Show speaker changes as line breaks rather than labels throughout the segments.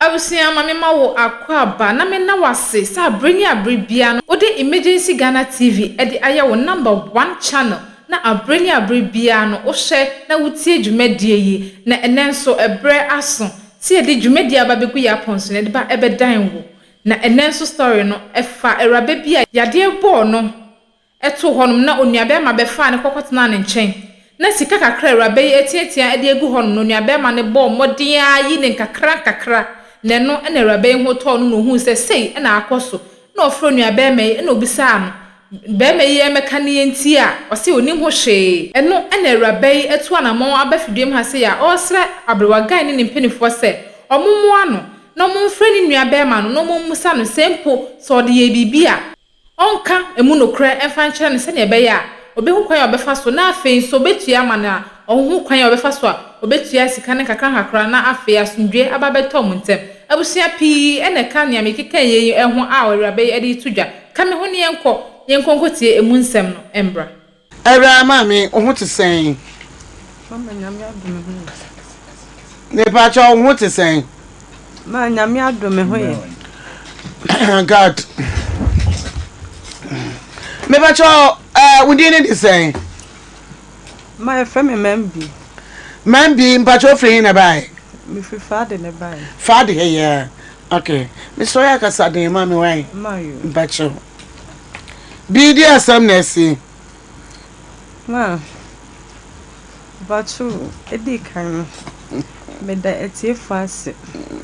Abusia mama ma wo akwaba na me na wase sa breni abribia no ode emergency Ghana TV e de aya wo number 1 channel na abreni abribia no wo hye na wutie dwumadie yi na enenso ebre aso ti e de dwumadie ababeku ya ponso ne de ba ebedan wo na enenso story no efa erabe bia yade bo no eto honum na onuabe ma befa ne kokotena ne nchen na sika kakra erabe yi etietia e de egu honum no onuabe ma ne bo modin ayi ne kakra Neno ene rabe ho to no hu se sei na akoso na ofro nua be me na obisa no be me ye meka ne enti a o se oni ho hwe eno ene rabe etu anamon abafidiem ha se ya o sre abrewagan ne mpenifo se omomo ano na omfre ni nua be ma no no musa no sempo so de ye bibia onka emu nokra emfa nkyere ne se ne be ya obehu kwan obefa so na afei so betua ma na ohu kwan obefa so a obetua sika ne kakra na afei asundwe ababeto muntem abusia pi ene ka nia mekeka ye eho a orabe edi tudwa ka me ho ne yenko nkotie emu nsem no embra
era ma me ohu te sen
mama nyame adome ho
ne pa cha ohu te sen
ma nyame adome ho ye
god me pa cha wudi ne di sen
ma efe me
membi mpa cha ofri na bai
me fi fade ne bai
fade he yeah okay me so ya ka sa de ma me wan
ma yo
mpa cha bi di asam na si
ma bachu edi kan me da etie fase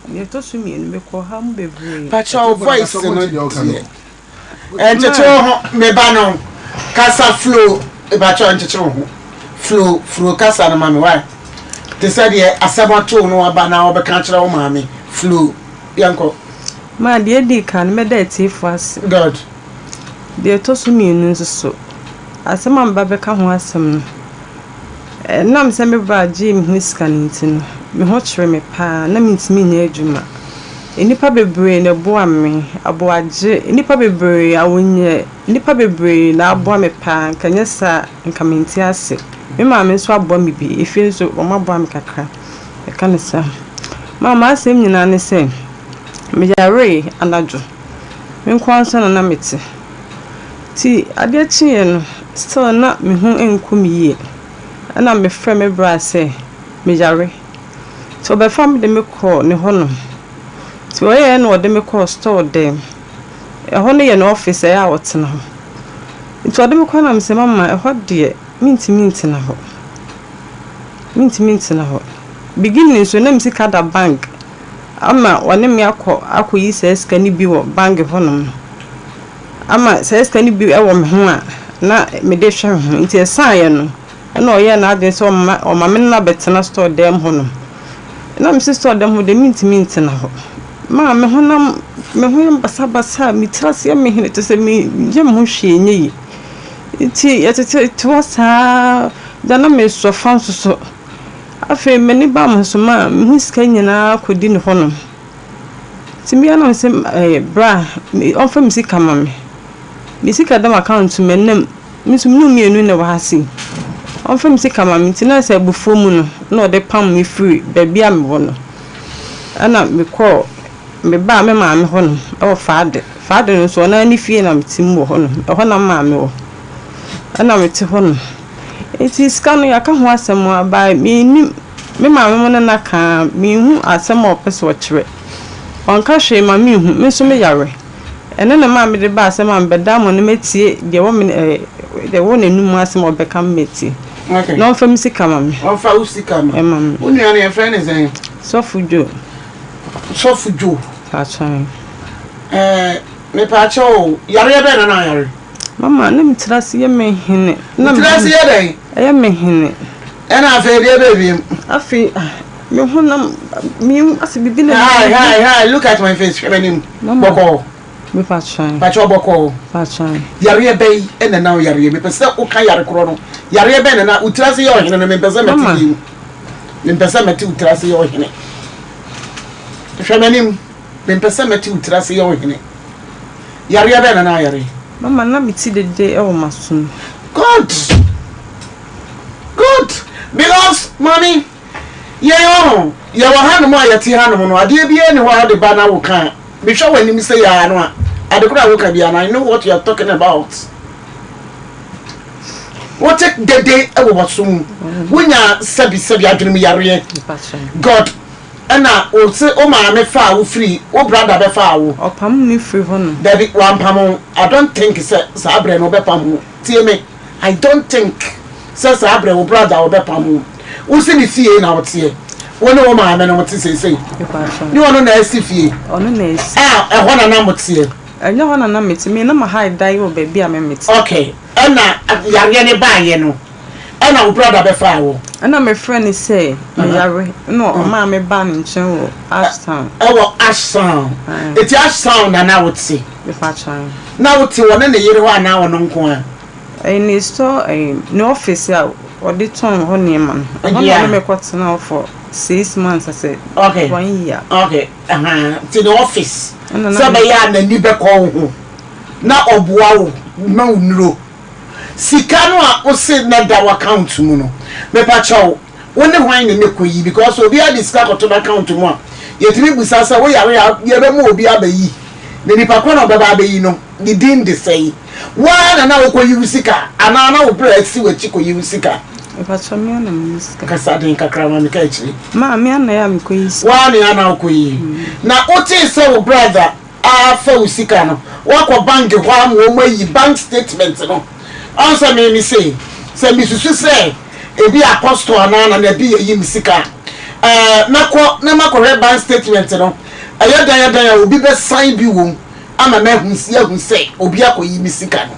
me to su mi me ko ha mbebre
pa cha voice no encheche ho me ba no kasa flow e ba cha encheche ho flow kasa na mami why they said ye asabato no aba na obeka kire wo mami flow yanko
ma de edi kan me da etie fase
god
de to su mi nso asema mba beka ho asem no nam se me ba jim hiska ntin me ho kire me pa na mintimi nya adwuma enipa bebre na boa me aboaje enipa bebre awonye enipa bebre na aboa me pa kanya sa nkamenti ase me ma me so aboa me bi efi so o ma aboa me kakra e kan sa mama asem nyina ne se me yare anajo me nkwanso na meti ti ade chie no still na me hu enkum yie ana me frɛ me bra se me yare so be fam de me call ne hono so ye no de me call store dem e hono ye no office ya wotena ho nti de me call na me se mama e ho de minti na ho beginning so na me sika da bank ama wone me akoyi sika ni bi wo bank hono ama sika ni bi e wo me ho a na me de hwe ho nti e san ye no na oye na ade so o ma me na betena store dem hono na me store dem ho de minti na ho ma me ho na me ho basa mi trase me hene to se mi je mo hwe nye yi ti yetete to sa da na me so fan so afi me ni ba mo so ma me hu sika nyina kodi ne hono ti mi na se bra on fa mi sika ma me sika da account me nem mi so mi enu na wa hasi on fa mi sika ma me ti na se bufo mu no na o de pam mi free ba bia me wono ana me call me ba me ma me hono e fade no so na ni fie na me tim wo hono e hono ma me wo ana me ti hono eti scan ya ka ho asem aba me ma me mo na ka me hu asem o pese o kire on ka hwe ma me hu me so me yare ene na ma me de ba asem am beda mo ne metie de wo me de wo na num asem o be ka metie
okay
no fa mi sika ma me
on fa usika ma
me
unu ya na friend is en
so fujo
Achai. Me pa cho yare be na yare.
Mama na mitrasi ye me hene.
Na mitrasi ye den.
Ye me hene.
E na afi de be bi.
Afi me hu na mi asibibi na.
Hi, look at my face. Shebenim. Boko.
Me pa chai.
Pa cho boko.
Pa chai.
Yare be e na na yare me pese o kan yare kro no. Yare be na utrasi ye o hene no me pese meti. Me pese meti utrasi ye o hene. Shebenim. Me pese meti utrasi ye o hene. Yare be na yare.
Mama na miti de e o masun.
Good. Because mommy Yeah, you were hand more at Tihanum, I dear be anywhere the banner will come. Be sure when you say I know. I don't know and I know what you are talking about. What take the day I was soon. When you sabi I dream yare. God, and now will say, oh, my foul free, oh, brother, be foul.
Or pam me free one.
David Wampamo, I don't think it's Sabre no Bepamu. Tell me, I don't think says Sabre or brother or Bepamu. Who's in the fee in our tear? One of my men, what to say. You want to know if
on a nest.
I want a number tear.
I know one and I'm it. Me, no, my high die will be a minute.
Okay, and now you're by you know. And our brother be foul.
And I'm a friend is say, no, mammy banning show Ashtown.
Oh, Ash sound. It's Ash sound, and I would see.
If I try.
Now it's 1 year 1 hour no corner.
In the store, no office out or the tongue honey man. I make what's now for 6 months. I said,
okay,
1 year.
Okay, to the office.
Somebody
had the new back home. Now, oh, wow, no. Sikano o say na da account mu no me pa chaw woni hwan ne nekoyi because obi a discuss to account mu a yetimi busasa wo yare ye be mu obi abayi ne nipa kwa na baba abayi no the din de say wa na okoyi usika ana na wo bra si wachi koyi usika
e pa chaw me na musika
kasa den kakra ma me ka echi
ma me na ya me koyi
wa ne ana okoyi na o ti say wo brother a fa usika no wa ko bank ho am wo mayi bank statement no answer me say me susu say e bi apostle anana na bi yi misika na makore bank statement no ayadan obi be sign bi wom ama na hu say obi akoyi misika no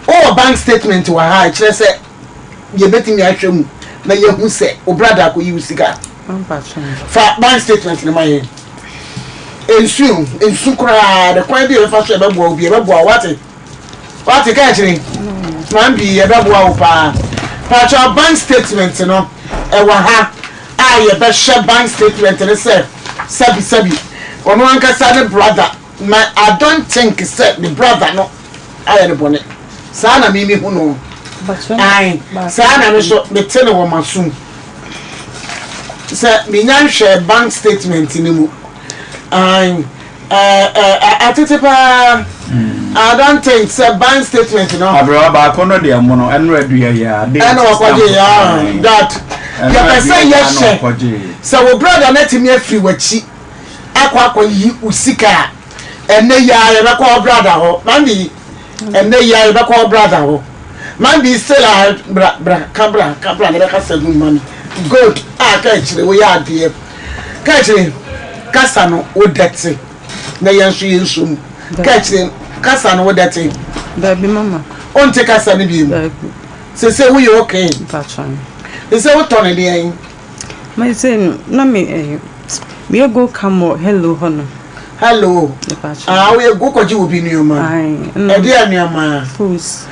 o bank statement wa ha kire say ye betimi ahwem na ye hu say o brother akoyi misika fa bank statement na maye ensu kura de kwan bi e fa so e be bo obi e be bo what ka kire man bi e be bo a pa your bank statement no e wa ha ye be share bank statement ne say sabi ono anka sa ne brother I don't think say the brother no aye ne bone sa na mi hu no ai sa na me so me tene wo masum say me nyan share bank statement ni mu ai atitepa I don't think say bank statement no
abro ba kono de amono eno adua ya de
eno wakoje ya that ya person yes so wo brother na timi afri wachi akwa yi usika ene ya ye be ko brother ho man bi ene ya ye be ko brother ho man bi still bra kabra ne be ka segun man good ka chire wo ya de ka chire kasa no wo dete na yensu ka chire kasa no wodete
baby mama
on take kasa ni bi mu say we okay
patron
say we turn the yin
my say na me go come hello hono
hello we go koji obi ni ma e dia ni ma fools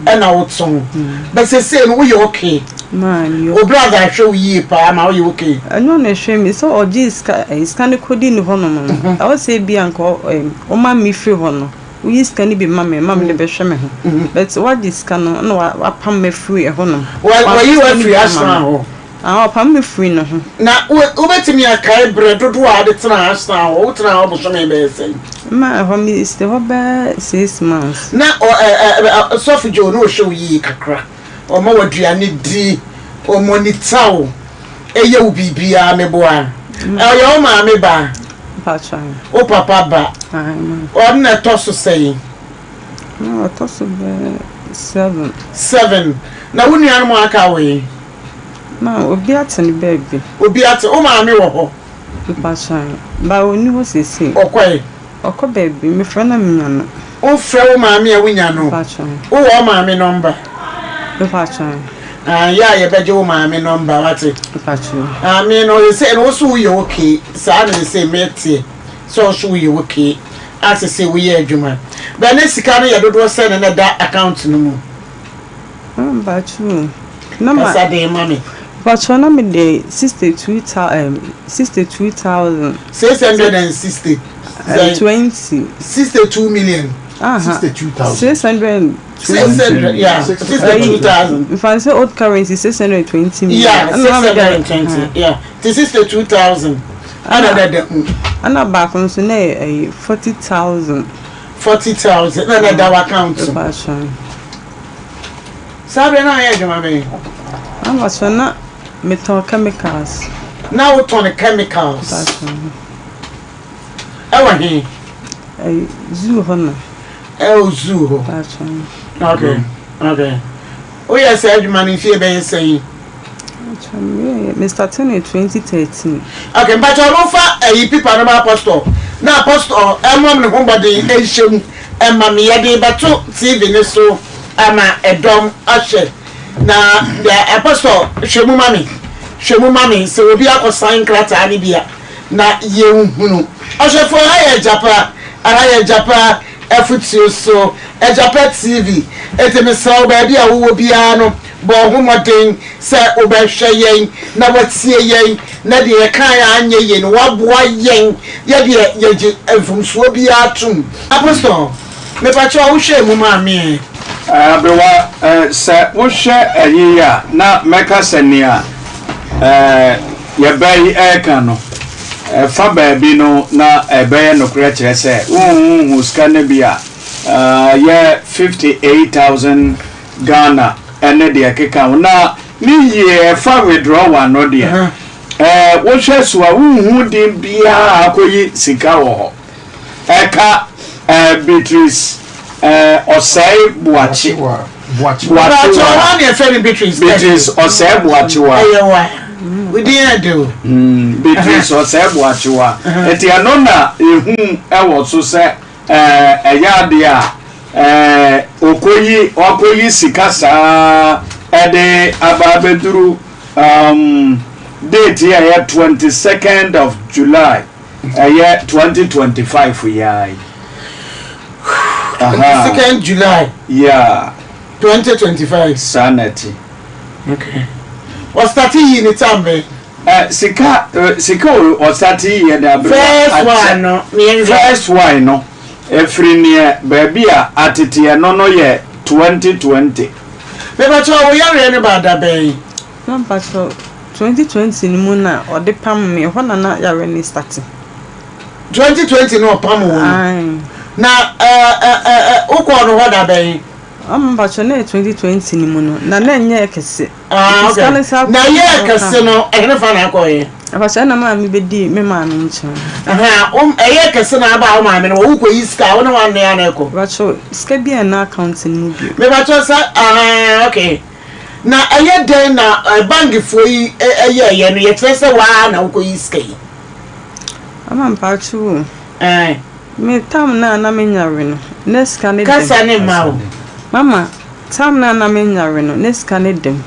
and out song but say we okay
man
o brother show yi pa ma we okay
no na hwe me so oji iska ne kodi ni hono no I say bi anko o ma mi free hono we iska ni bi mama le be hwe me ho but what is can no apam me free hono
why you free asna ho
apam me free no ho
na o betimi akai bread do a de tena asna ho o tena obo so me be say
ma ho mi is the over 6 months
na Sophie Jo no show yi kakra o ma waduane di o monitaw eye wo bibia meboa e o ma me ba
patron
o papa ba o na to so say
no to so be 7
na wonu an mo aka we
ma obi atene baby
obi ate o ma me wo ho
patron ba oni ho sese okọ baby me friend na me nyano
o frɛ wo ma me a wonya no
patron
o wo ma me number
patron
ya ye beje wo ma me number wate
patron
me no say no so you okay sa na say mete so you okay as say we ye adwuma ba na sika no ye dodo say na da account no mu
patron na ma
sa de mami
patron na me de 62,000
660
20
62 million
62,000
620
600, yeah, 62,000.
If I say old currency, 620 million.
Yeah, 620, yeah. This is the 2,000.
And back on Sunday, 40,000.
40,000. And that account. Sabe na ya jama me.
I'm was na metal chemicals.
Now we turn chemicals. Ewa he.
Zoo hona.
Zoo. Okay. Okay. Oh yes, adwuma ni fie be say.
Me starting in 2013.
Okay, but I don't fa people na apostle. Na apostle emom ne ho body ehiem emma me yede bato TV ne so ama edom ahye. Na the apostle hwemu mami se obi akosan krata ani bia na yehunu. Ohwefo ayɛ japa afutuo so AGYAPA TV etemesaw ba bia wo bia no bo homoden se obehwe yen na watie yen na de ye kan anye yen waboa yen ye de ye mfumsuo bia atum apostle me pacho wo hwe mu ma me
abewa se wo hwe ayiya na meka senia ye bai eka no fa baabi no na ebeye no kura kire se hu scan bia yeah 58,000 Ghana ene de keka na ni ye fa withdraw no de wo hwe so a hu din bia akoyi sika wo ho eka Beatrice osai buachi Beatrice osai buachi wa
we didn't do
Beatrice osai buachi wa eti anona ehu ewo so se eya de a okoyi sikasa ede ababeduru date here 22nd of July year 2025 yai
22nd July
yeah
2025
sanity
okay was starting in Itambe
sika was starting here the
first
one no every near baby atete no ye 2020
beba cho wo yare ne ba da ben
number 2020 ni mu na ode pam me ho na yare ni starting
2020 no pam wo na uko no ho da ben
ba cho na 2020 ni mu no na nye kese
okay na ye kese no ehne fa na akoye
aba so na ma mi bedi me ma no nche
eye kese na aba o ma me no wo ko iska wo na wan na na eko
ba cho iska bi na account ni bi
me ba cho sa okay na eye den na bank fo yi eye no ye trese wa na wo ko iska yi
ama mpa chu me tam na me nyare no neska ne dem
kasa ne ma o
mama tam na me nyare no neska ne dem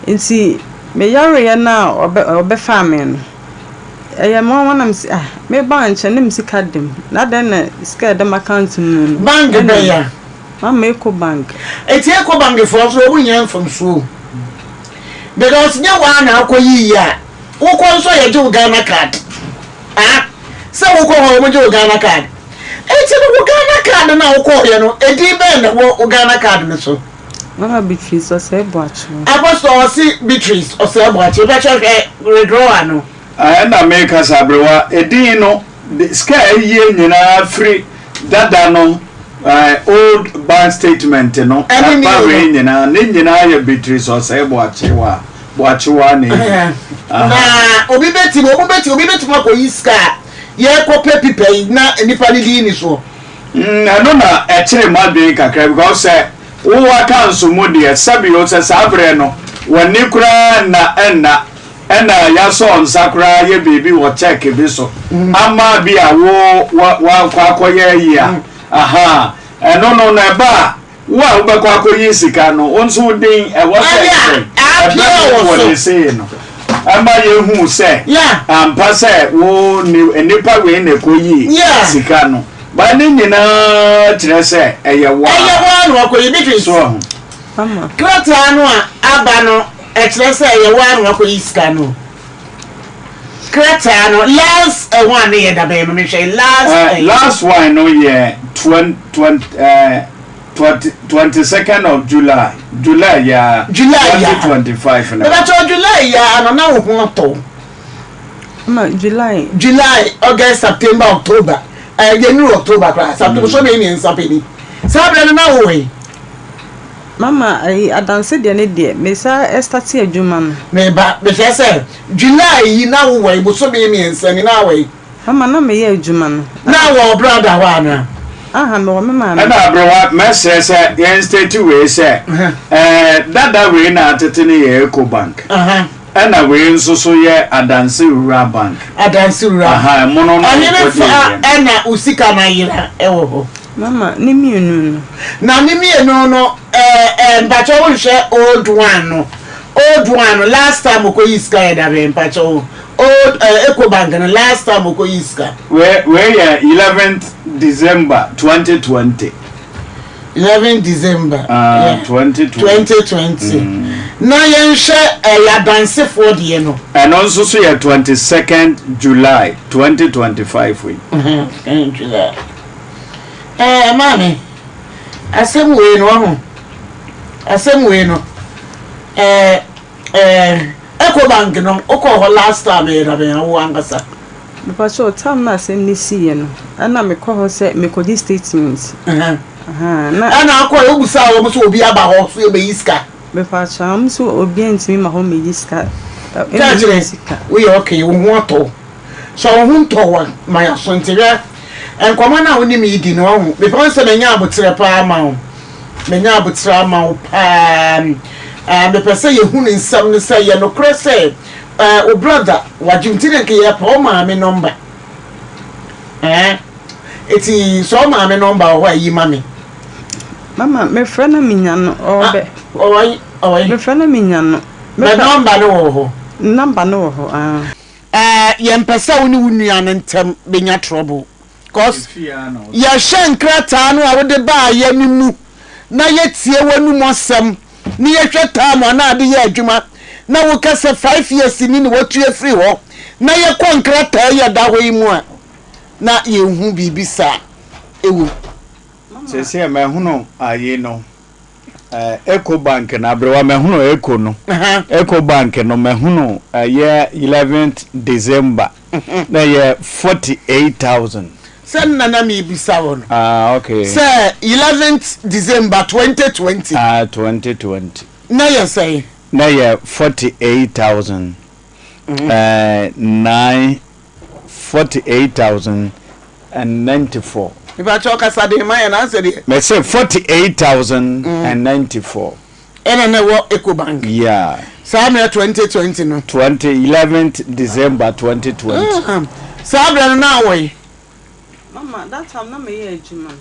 nti me yare ya na obe family no mo wanam si me bank ne msika dem na den na sika dem account no
bank be ya
mama Ecobank
eti Ecobank for so wo nyan from so because nya wa na akoyi ya wo ko so ye ju Ghana card se wo ko ho mo ju Ghana card eti no Ghana card na wo ko ye no edi be na wo Ghana card no so
mama Beatrice osai buachi
apostle osi Beatrice osai buachi be cho withdraw no
na make sabrewa edin no ska ye nyina free dada no old bank statement no ba nyina ya Beatrice osai buachi wa ni
na obi beti ma ko iska ye ko pepe na nipa ni di ni so
no na e kire ma be kakra because wo akanso mu de sabi o se sabre no woni kura na ena ya so nsakura ye baby wo check bi so ama bi a wo kwakoye yi a no na ba wo be kwakoye sika no onso din e wo se wo de say no ama ye hu se ampa se wo nipa we na koyi sika no ba ni nyina tire se eye wa
no akoyi Beatrice
so
mama
krata no aba no e tire se eye wa no akoyi sika no krata no last one ye da be me say last
one no ye 20 22nd of July. July, yeah.
July,
2025.
But that's all July, yeah, and now July, August, September, October. You know October, class. September, so many in something. Sabre now way.
Mama, I dance the other day. Mesa estati adwuma no.
Me ba, me say July you now way, but so many in say now way.
Mama na me ye adwuma no.
Now our brother one.
Aha, me mama.
And bro, me say yen state we say. That way na tetene ye Ecobank. And we nso so ye Adansi Rural Bank.
Adansi Rural.
Aha, mono no.
Ena usika na yira ewo ho.
Mama, ni mienu.
Na ni mienu no mpacho wo hwe old one no. Old one last time ko iska ya da be mpacho old Ecobank no last time ko iska.
We 11th December 2020.
11 December 2020. Na yen hwe ya dance for the no.
And also so ya 22nd July 2025 we.
July. Mami, asem we no Ecobank no okọ last time na be wo angasa
Because so time na asem ni si ye no ana me ko ho se me ko di statement na
ana akọ obusa wo so obi aba ho so be iska
me fa cham so obi ntimi ma ho me iska
we okay wo ho to so wo ho to wa my asontere enkoma na woni mi di no ho because se menya abotre pa ma ho menya abotre ma ho me pese ye hu ni nsam ni se ye no krese o brother wajimtire ke ye pa ma me number eti so ma me number ho ayi mami
mama me friend na minya no obe
owai
me friend na minya no
me number no ho ye mpese woni wunua ne ntem benya trouble cause ya shankrata no a wode ba ya nimu na yetie wanu mosem ni yehweta mo na ade ya adwuma na wo kase 5 years ni ni watu free ho na ye konkrata ya da ho imu a na ye hu bibisa ewu
se me hunu aye no Ecobank na brewa me hunu Eco no Ecobank no me hunu ye 11th December na ye 48,000
Sen nana mi bisa won.
Okay.
Sir, 11th December 2020.
2020.
Na you say?
Na ya 48,000. 48,094.
If I talk as the man answer it.
Me say 48,094.
And I work Ecobank.
Yeah.
Summer 2020 no.
11th December 2020.
Sabra now way.
Mama, that time na me ye adwuma.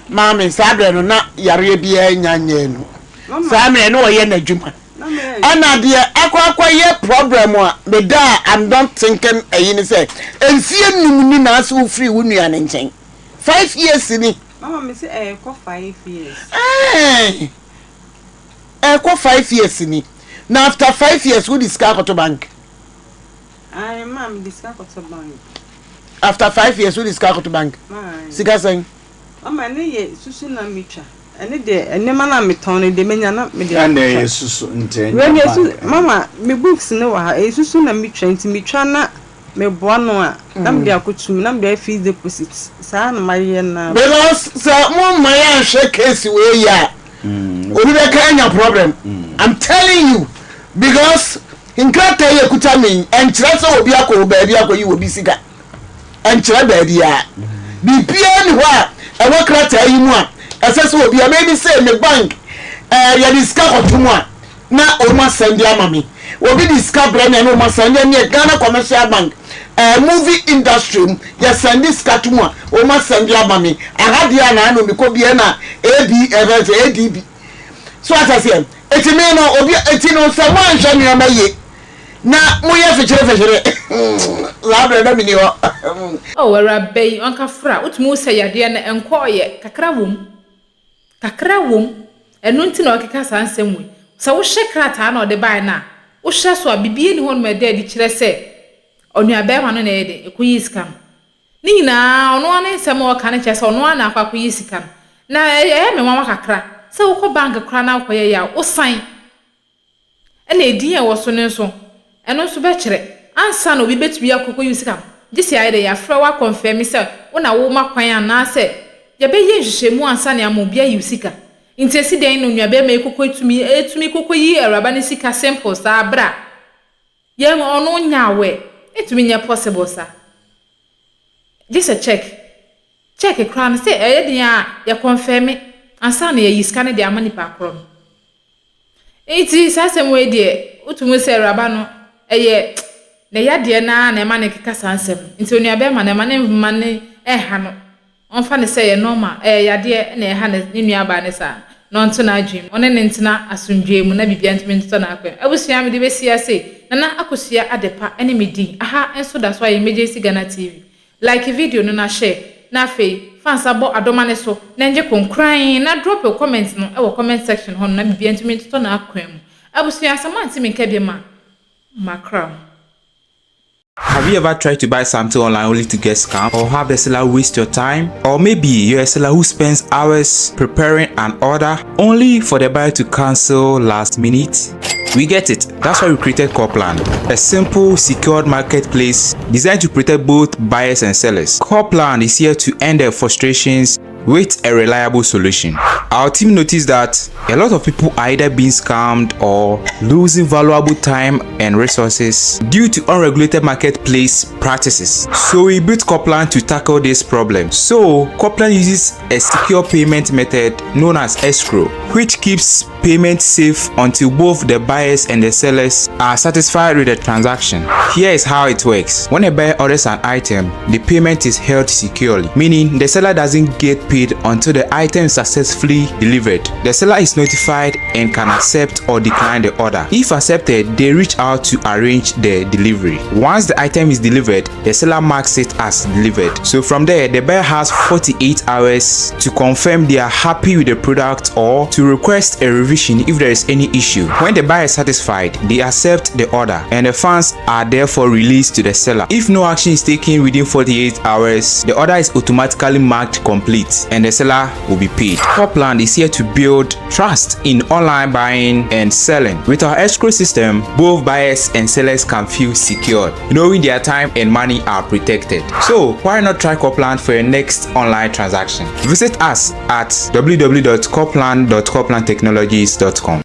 Mami, sabra no na yare bia nyanye no. Sabra no ye na adwuma. Ana de akwa ye problem a me da I'm not thinking ayin say ensie numni na so free wo nua ne nchen. 5 years ni.
Mama me say ko 5 years.
Ko 5 years ni. Now after 5 years we discuss to bank.
Mama discuss to bank.
After 5 years we discuss to bank. Sika saying.
Mama ne ye susu na mitwa. Ene de ene mana meton de menya na me de.
Ane yesusu nten.
We yesu mama me books ne wa ha yesusu na mitwa nti mitwa na me boa no a na me de akotum na me de fees deposit. Sa na maye na.
Because say mo maya hwe case we ya. Obi be kanya problem. I'm telling you because in krata ye kuta me enkyere so obi akọ baabi akọ yi obi sika. Enkyere baabi a. Bibia ni ho a e wo krata yi mu a ese obi a maybe say me bank ya discuss otumu a na o ma send ya mami obi discuss brand na o ma send ya Ghana Commercial Bank movie industry ya send this katumu a o ma send ya mami ahadia na no mi ko bi na ADB so as I say etime no obi etino se wan hwe mi amaye na moye fechere labra da mini ho
o wera bei onka fra utmu se yade na enkoye kakra wom enu nti na okeka sansem we se wo hye krata na ode bai na wo hye so abibie ni hon mede di kire se onuabe ma no na ede ekoyi sika ni nyina ono ane nsem o ka ne kire se ono ana akwa koyi sika na me nwa kakra se wo ko bank kra na ko ye ya wo san na edin e wo so ne so eno so be kire ansa na obi betumi akoko yusika gisi ayi de ya fra wa confirm se wo na wo makwan ana se ye be ye hwehwemu ansa na amobia yusika intesi den no nua be me koko etumi koko yi araba ne sika simple sa bra ye ono nyawe etumi nya possible sa gisi check kran se e de ya confirm ansa na ye yiska ne de amani pa kro enti sasem we de utumu se araba no eye na yade na ema ne keka sansem nti onua be ma na ema ne mma ne ha no onfa ne se ye normal yade na ha ne nua ba ne sa no nto na adwim one ne ntina asundwe mu na bibia ntimi nto na akwa abusua me de besia se na akosua adepa ene medin aha enso da so aye emergency Ghana TV like video no na share na fe fans abo adoma ne so na nje konkran na drop a comment no e wo comment section ho na bibia ntimi nto na akwa mu abusua asamanti me nke bi ma makram.
Have you ever tried to buy something online only to get scammed, or have the seller waste your time? Or maybe you're a seller who spends hours preparing an order only for the buyer to cancel last minute? We get it. That's why we created Copland, a simple, secured marketplace designed to protect both buyers and sellers. Copland is here to end their frustrations with a reliable solution. Our team noticed that a lot of people are either being scammed or losing valuable time and resources due to unregulated marketplace practices. So we built Copland to tackle this problem. So Copland uses a secure payment method known as escrow, which keeps payment safe until both the buyers and the sellers are satisfied with the transaction. Here is how it works. When a buyer orders an item, the payment is held securely, meaning the seller doesn't get paid until the item is successfully delivered. The seller is notified and can accept or decline the order. If accepted, they reach out to arrange the delivery. Once the item is delivered, the seller marks it as delivered. So from there, the buyer has 48 hours to confirm they are happy with the product or to request a revision if there is any issue. When the buyer is satisfied, they accept the order and the funds are therefore released to the seller. If no action is taken within 48 hours, the order is automatically marked complete and the seller will be paid. Copland is here to build trust in online buying and selling. With our escrow system, both buyers and sellers can feel secured, knowing their time and money are protected. So why not try Copland for your next online transaction? Visit us at www.copland.coplandtechnologies.com.